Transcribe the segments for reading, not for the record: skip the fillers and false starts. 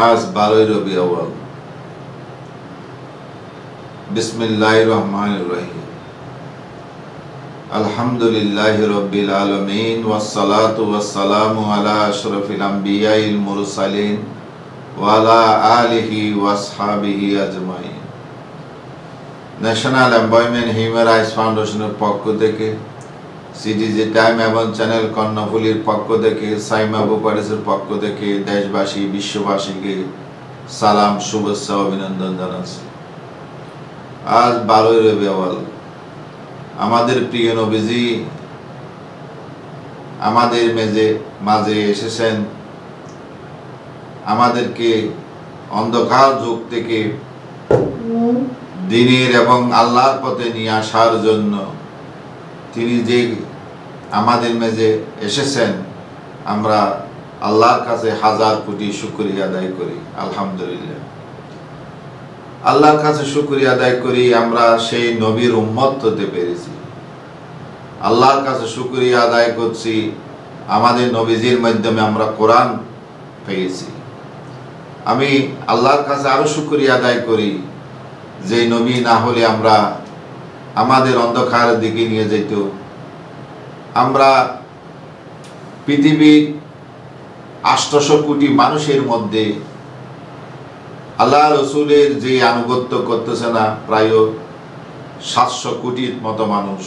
আজ 12 রবি আউয়াল। বিসমিল্লাহির রহমানির রহিম। আলহামদুলিল্লাহি রাব্বিল আলামিন ওয়াসসালাতু ওয়াসসালামু আলা আশরাফিল আমবিয়াইল মুরসালিন ওয়া আলা আলিহি ওয়াসহাবিহি আজমাইন। ন্যাশনাল এমপ্লয়মেন্ট হিউম্যান রাইটস ফাউন্ডেশনের পক্ষ থেকে, সিটিজি টাইম এবং চ্যানেল কর্ণফুলীর পক্ষ থেকে, সাইমা বুপারিসের পক্ষ থেকে দেশবাসী বিশ্ববাসীকে সালাম, শুভেচ্ছা, অভিনন্দন জানাচ্ছি। আজ 12 রবি আউয়াল। আমাদের প্রিয় নবীজি আমাদের মাঝে এসেছেন আমাদেরকে অন্ধকার যুগ থেকে দ্বীনের এবং আল্লাহর পথে নিয়ে আসার জন্য। তিনি যে আমাদের মাঝে এসেছেন, আমরা আল্লাহর কাছে হাজার কোটি শুকরিয়া আদায় করি। আলহামদুলিল্লাহ, আল্লাহর কাছে শুকরিয়া আদায় করি আমরা সেই নবীর উম্মত হতে পেরেছি। আল্লাহর কাছে শুকরিয়া আদায় করছি আমাদের নবীজির মাধ্যমে আমরা কোরআন পেয়েছি। আমি আল্লাহর কাছে আরো শুকরিয়া আদায় করি যে নবী না হলে আমরা আমাদের অন্ধকারের দিকে নিয়ে যেত। আমরা পৃথিবীর 800 কোটি মানুষের মধ্যে আল্লাহ রসুলের যে আনুগত্য করতেছে না প্রায় 700 কোটির মতো মানুষ।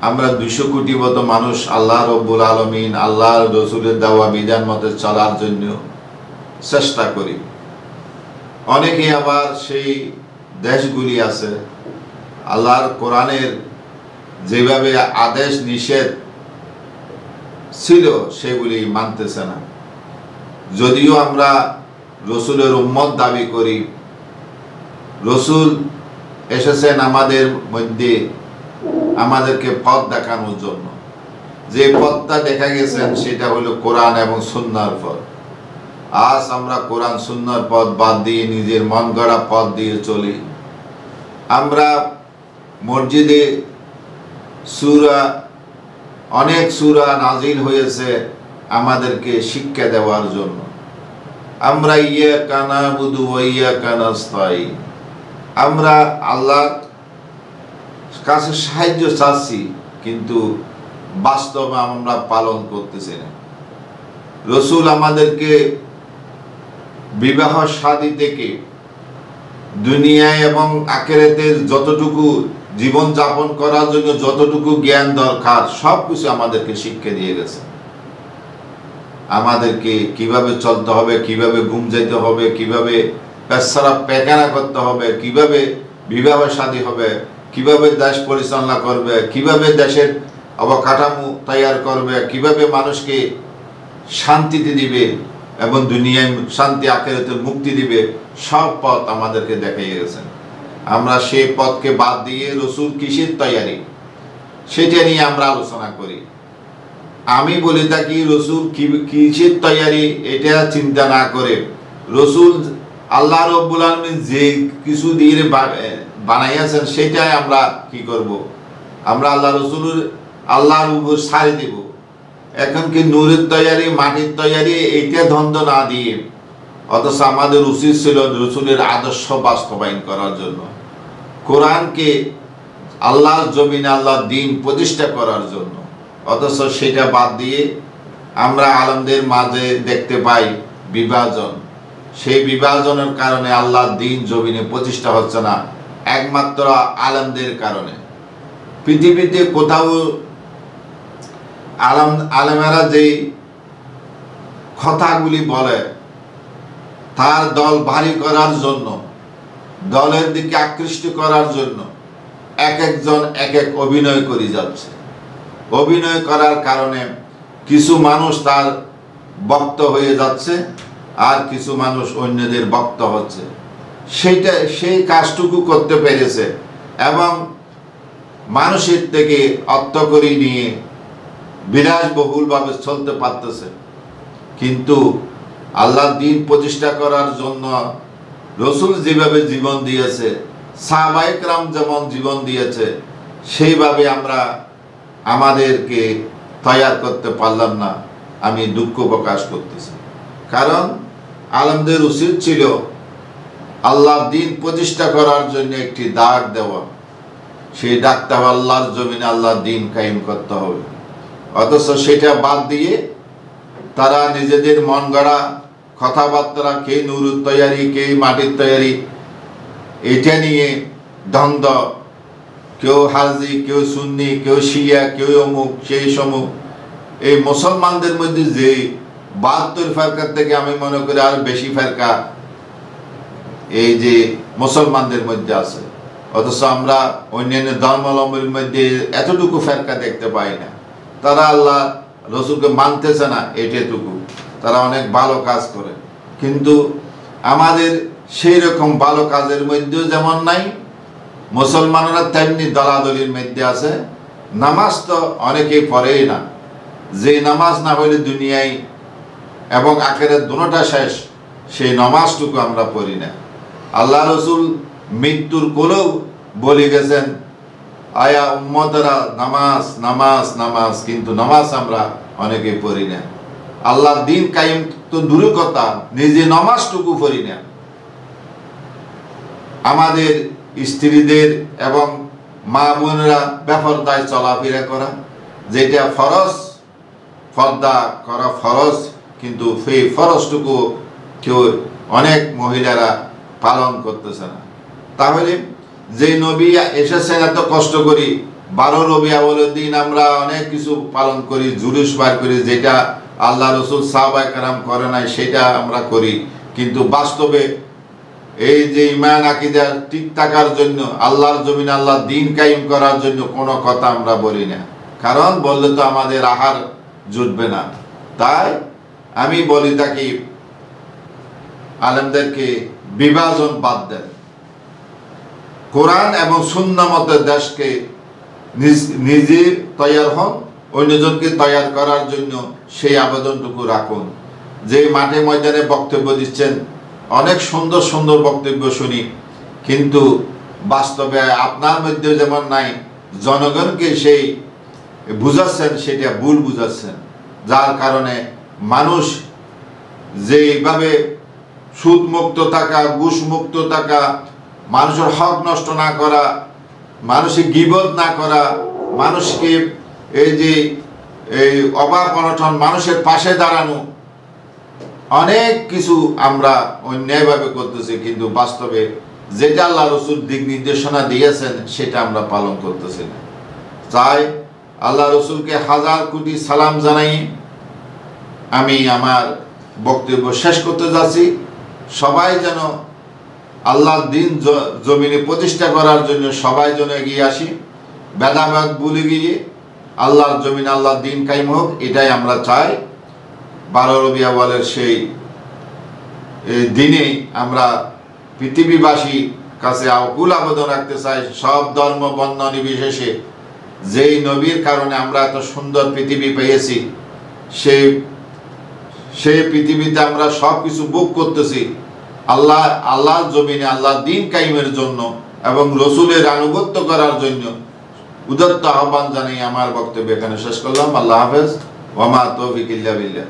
আমরা 200 কোটি মতো মানুষ আল্লাহ রব্বুল আলামিন আল্লাহ রসুলের দেওয়া বিধান মতে চলার জন্য চেষ্টা করি। অনেকে আবার সেই দেশগুলি আছে আল্লাহর কোরআনের যেভাবে আদেশ নিষেধ ছিল সেগুলি মানতেছে না। যদিও আমরা রসুলের উম্মত দাবি করি, রসুল এসেছেন আমাদের মধ্যে আমাদেরকে পথ দেখানোর জন্য। যে পথটা দেখা গেছেন সেটা হলো কোরআন এবং সুন্নাহর পথ। আজ আমরা কোরআন সুন্নাহর পথ বাদ দিয়ে নিজের মন গড়া পথ দিয়ে চলি। আমরা মসজিদে অনেক সূরা নাজিল হয়েছে আমাদেরকে শিক্ষা দেওয়ার জন্য। আমরা ইয়াকা নাবুদু ওয়া ইয়াকা নাস্তাইন, আমরা আল্লাহর কাছে সাহায্য চাচ্ছি, কিন্তু বাস্তবে আমরা পালন করতেছি না। রসুল আমাদেরকে বিবাহ শাদী থেকে দুনিয়ায় এবং আখিরাতের যতটুকু জীবন যাপন করার জন্য যতটুকু জ্ঞান দরকার সবকিছু আমাদেরকে শিক্ষা দিয়ে গেছে। আমাদেরকে কিভাবে চলতে হবে, কিভাবে ঘুম যেতে হবে, কিভাবে পেশাব পায়খানা করতে হবে, কিভাবে বিবাহ শাদী হবে, কিভাবে দেশ পরিচালনা করবে, কিভাবে দেশের অবকাঠামো তৈরি করবে, কিভাবে মানুষকে শান্তিতে দিবে এবং দুনিয়ায় শান্তি আখিরাতে মুক্তি দিবে, সব পথ আমাদেরকে দেখিয়ে গেছেন। আমরা সেই পথকে বাদ দিয়ে রসুল কিসের তৈরি সেটা নিয়ে আমরা আলোচনা করি। আমি বলে থাকি রসুল কিসের তৈরি এটা চিন্তা না করে রসুল আল্লাহ রব্বুল আলামিন যে কিছু দিয়ে বানাইয়াছেন সেটাই আমরা কি করব, আমরা আল্লাহ রসুলের আল্লাহর উপর ছাড়ি দেব। এখন কি নূরের তৈরি মাটির তৈরি এইটা দ্বন্দ্ব না দিয়ে, অথচ আমাদের উচিত ছিল রসুলের আদর্শ বাস্তবায়ন করার জন্য, কোরআনকে আল্লাহর জমিনে আল্লাহর দ্বীন প্রতিষ্ঠা করার জন্য। অথচ সেটা বাদ দিয়ে আমরা আলেমদের মাঝে দেখতে পাই বিভাজন। সেই বিভাজনের কারণে আল্লাহর দ্বীন জমিনে প্রতিষ্ঠা হচ্ছে না, একমাত্র আলেমদের কারণে। পৃথিবীতে কোথাও আলেমেরা যে কথাগুলি বলে তার দল ভারী করার জন্য, দলের দিকে আকৃষ্ট করার জন্য এক একজন এক এক অভিনয় করে যাচ্ছে। অভিনয় করার কারণে কিছু মানুষ তার বক্তা হয়ে যাচ্ছে আর কিছু মানুষ অন্যদের বক্তা হচ্ছে। সেই কাজটুকু করতে পেরেছে এবং মানুষের থেকে অর্থ করে নিয়ে বিলাসবহুলভাবে চলতে পারতেছে। কিন্তু আল্লাহর দ্বীন প্রতিষ্ঠা করার জন্য রসুল যেভাবে জীবন দিয়েছে, সাহাবায়ে কেরাম যেমন জীবন দিয়েছে, সেইভাবে আমরা আমাদেরকে তৈরি করতে পারলাম না। আমি দুঃখ প্রকাশ করতেছি, কারণ আলেমদের উচিত ছিল আল্লাহর দিন প্রতিষ্ঠা করার জন্য একটি ডাক দেওয়া। সেই ডাকটা আল্লাহর জমিনে আল্লাহর দিন কায়েম করতে হবে। অথচ সেটা বাদ দিয়ে তারা নিজেদের মন গড়া কথাবার্তা, কে নুরুর তৈয়ারি, কে মাটির তৈয়ারি, এটা নিয়ে দ্বন্দ্ব, কেউ হাজি, কেউ সুন্নি, কেউ শিয়া, কেউ অমুক, সেই সমুক। এই মুসলমানদের মধ্যে যে 72 ফেরকার থেকে আমি মনে করি আর বেশি ফেরকা এই যে মুসলমানদের মধ্যে আছে, অথচ আমরা অন্যান্য ধর্মাবলম্বীর মধ্যে এতটুকু ফেরকা দেখতে পাই না। তারা আল্লাহ রসুলকে মানতেছে না, এটুকু। তারা অনেক ভালো কাজ করে, কিন্তু আমাদের সেই রকম ভালো কাজের মধ্যেও যেমন নাই, মুসলমানরা তেমনি দলাদলির মধ্যে আছে। নামাজ তো অনেকেই পড়েই না, যে নামাজ না হইলে দুনিয়ায় এবং আখেরাত দুটোটা শেষ, সেই নামাজটুকু আমরা পড়ি না। আল্লাহ রসুল মৃত্যুর কোলেও বলে গেছেন, আয়া উম্মতরা নামাজ নামাজ নামাজ, কিন্তু নামাজ আমরা অনেকে পড়ি না। আল্লাহর দিন কায়েম তো দূরের কথা, নিজে নামাজটুকু পড়ি না। আমাদের স্ত্রীদের এবং মা বোনেরা বেপরদায় চলাফেরা করা, যেটা ফরজ, পর্দা করা ফরজ, কিন্তু সেই ফরজটুকু কেউ অনেক মহিলারা পালন করতেছে না। তাহলে যে নবী এসেছেন এত কষ্ট করি, 12 রবিউল আউয়ালের দিন আমরা অনেক কিছু পালন করি, জুলুস বার করি, যেটা আল্লাহ রসুল সাহাবায়ে কেরাম করে নাই সেটা আমরা করি। কিন্তু বাস্তবে এই যে ঈমান আকীদা ঠিক থাকার জন্য, আল্লাহর জমিনে আল্লাহর দিন কায়েম করার জন্য কোনো কথা আমরা বলি না, কারণ বললে তো আমাদের আহার জুটবে না। তাই আমি বলি থাকি আলেমদেরকে বিভাজন বাদ দেন, কোরআন এবং সুন্নাহ মতে দেশকে নিজে তৈয়ার হন, অন্যজনকে তৈয়ার করার জন্য সেই আবেদনটুকু রাখুন। যে মাঠে ময়দানে বক্তব্য দিচ্ছেন, অনেক সুন্দর সুন্দর বক্তব্য শুনি, কিন্তু বাস্তবে আপনার মধ্যে যেমন নাই, জনগণকে সেই বুঝাচ্ছেন সেটা ভুল বুঝাচ্ছেন, যার কারণে মানুষ যেভাবে সুদ মুক্ত থাকা, ঘুষ মুক্ত থাকা, মানুষের হক নষ্ট না করা, মানুষের গীবত না করা, মানুষকে এই যে এই অভাব অনটন, মানুষের পাশে দাঁড়ানো, অনেক কিছু আমরা অন্যায়ভাবে করতেছি, কিন্তু বাস্তবে যেটা আল্লাহ রসুল দিক নির্দেশনা দিয়েছেন সেটা আমরা পালন করতেছি না। তাই আল্লাহ রসুলকে 1000 কোটি সালাম জানাই আমি আমার বক্তব্য শেষ করতে যাচ্ছি। সবাই যেন আল্লাহর দিন জমিনে প্রতিষ্ঠা করার জন্য সবাই যেন এগিয়ে আসি, ভেদাভেদ ভুলে গিয়ে আল্লাহর জমিনে আল্লাহর দিন কায়েম হোক, এটাই আমরা চাই। 12 রবিউল আউয়ালের সেই দিনে আমরা পৃথিবীবাসীর কাছে আকুল আবেদন রাখতে চাই, সব ধর্ম বর্ণ নির্বিশেষে, যেই নবীর কারণে আমরা এত সুন্দর পৃথিবী পেয়েছি, সেই পৃথিবীতে আমরা সব কিছু ভোগ করতেছি, আল্লাহর জমিনে আল্লাহর দিন কায়েমের জন্য এবং রসুলের আনুগত্য করার জন্য উদাত্ত আহ্বান জানাই আমার বক্তব্য এখানে শেষ করলাম। আল্লাহ হাফেজ। ওয়া মা তৌফিক ইল্লা বিল্লাহ।